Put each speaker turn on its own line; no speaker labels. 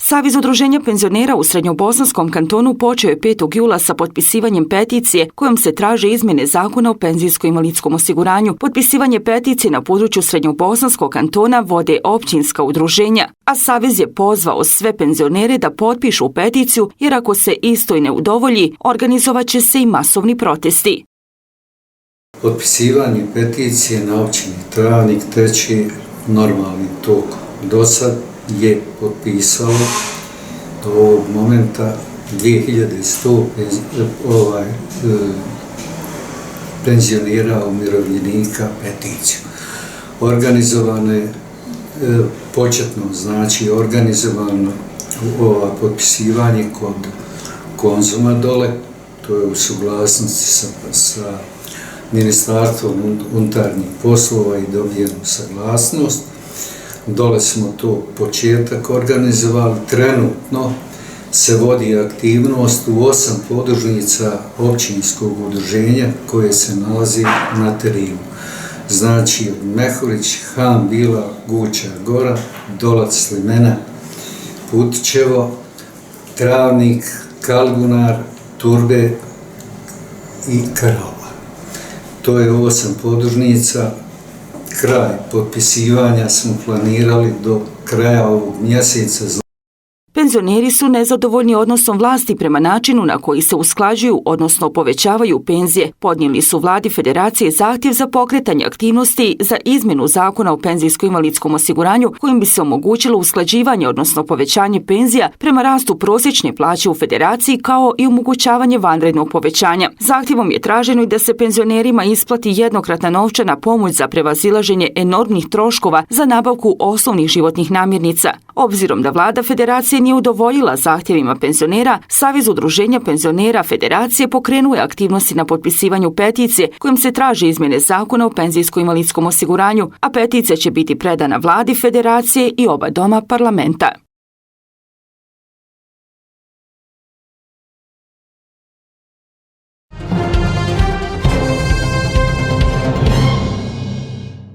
Savez udruženja penzionera u Srednjobosanskom kantonu počeo je 5. jula sa potpisivanjem peticije kojom se traže izmjene zakona o penzijsko-invalidskom osiguranju. Potpisivanje peticije na području Srednjobosanskog kantona vode općinska udruženja, a Savez je pozvao sve penzionere da potpišu peticiju jer ako se istoj ne udovolji, organizovat će se i masovni protesti.
Potpisivanje peticije na općini Travnik teče normalnim tokom. Do sad je potpisalo do ovog momenta 2100 penzionera umirovljenika peticiju. Organizovano je početno, znači organizovano potpisivanje kod Konzuma dole, to je u suglasnosti sa Ministarstvom unutarnjih poslova i dobijenu saglasnost. Dole smo to početak organizovali. Trenutno se vodi aktivnost u 8 podružnica općinskog udruženja koje se nalazi na terenu. Znači od Mehurić, Han, Bila, Guča, Gora, Dolac, Slimena, Putićevo, Travnik, Kalgunar, Turbe i Karova. To je 8 podružnica. Kraj potpisivanja smo planirali do kraja ovog mjeseca.
Penzioneri su nezadovoljni odnosom vlasti prema načinu na koji se usklađuju, odnosno povećavaju penzije. Podnijeli su vladi Federacije zahtjev za pokretanje aktivnosti za izmjenu zakona o penzijsko-invalidskom osiguranju kojim bi se omogućilo usklađivanje, odnosno povećanje penzija prema rastu prosječne plaće u Federaciji kao i omogućavanje vanrednog povećanja. Zahtjevom je traženo i da se penzionerima isplati jednokratna novčana pomoć za prevazilaženje enormnih troškova za nabavku osnovnih životnih namirnica. Obzirom da vlada Federacije nije udovoljila zahtjevima penzionera, Savez udruženja penzionera Federacije pokrenuo je aktivnosti na potpisivanju peticije kojim se traže izmjene zakona o penzijsko-invalidskom osiguranju, a peticija će biti predana vladi Federacije i oba doma parlamenta.